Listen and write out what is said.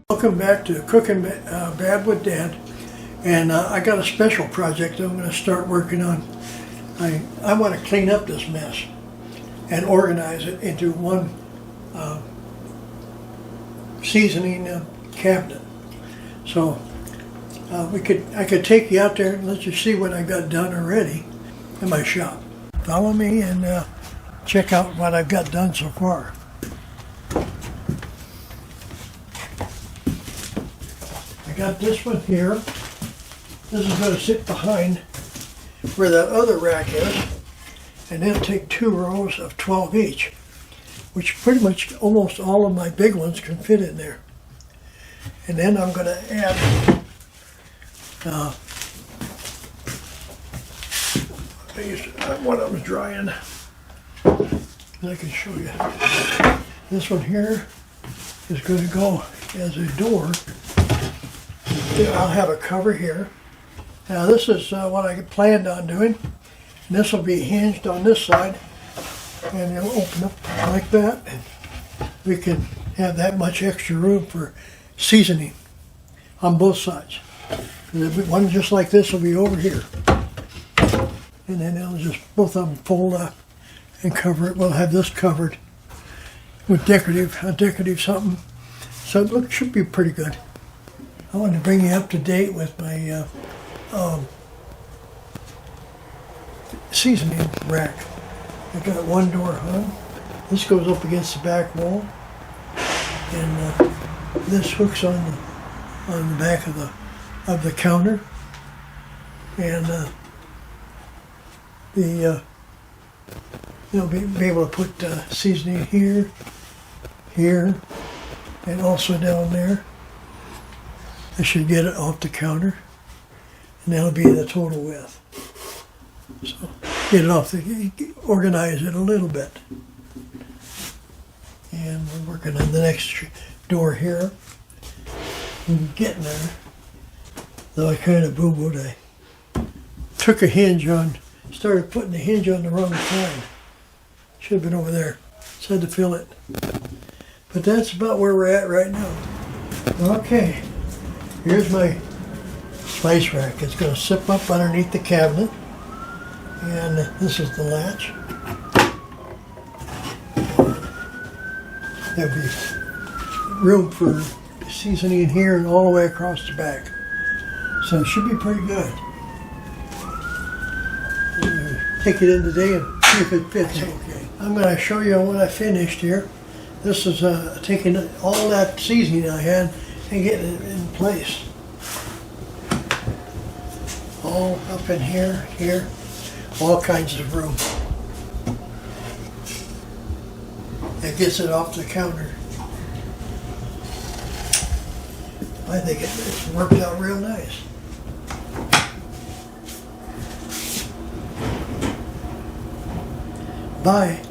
Welcome back to Cooking Bad with Dad, and I got a special project I'm going to start working on. I want to clean up this mess and organize it into one seasoning cabinet. So I could take you out there and let you see what I got done already in my shop. Follow me and check out what I've got done so far. I got this one here. This is going to sit behind where that other rack is, and then take 2 rows of 12 each, which pretty much almost all of my big ones can fit in there. And then I'm going to add one of them is drying. I can show you. This one here is going to go as a door. I'll have a cover here. Now this is what I planned on doing. And this will be hinged on this side, and it'll open up like that, and we can have that much extra room for seasoning on both sides. One just like this will be over here, and then it'll just both of them fold up and cover it. We'll have this covered with decorative something, so it should be pretty good. I want to bring you up to date with my seasoning rack. I got one door hung. This goes up against the back wall, and this hooks on the back of the counter, and you'll be able to put seasoning here, and also down there. I should get it off the counter, and that'll be the total width. So get it off, organize it a little bit. And we're working on the next door here. I'm getting there, though I kind of boo-booed. I took a hinge on, started putting the hinge on the wrong side. Should have been over there. Just had to fill it. But that's about where we're at right now. Okay. Here's my spice rack. It's going to zip up underneath the cabinet, and this is the latch. There'll be room for seasoning here and all the way across the back. So it should be pretty good. Take it in today and see if it fits okay. I'm going to show you what I finished here. This is taking all that seasoning I had and getting it in place. All up in here, all kinds of room. It gets it off the counter. I think it's worked out real nice. Bye.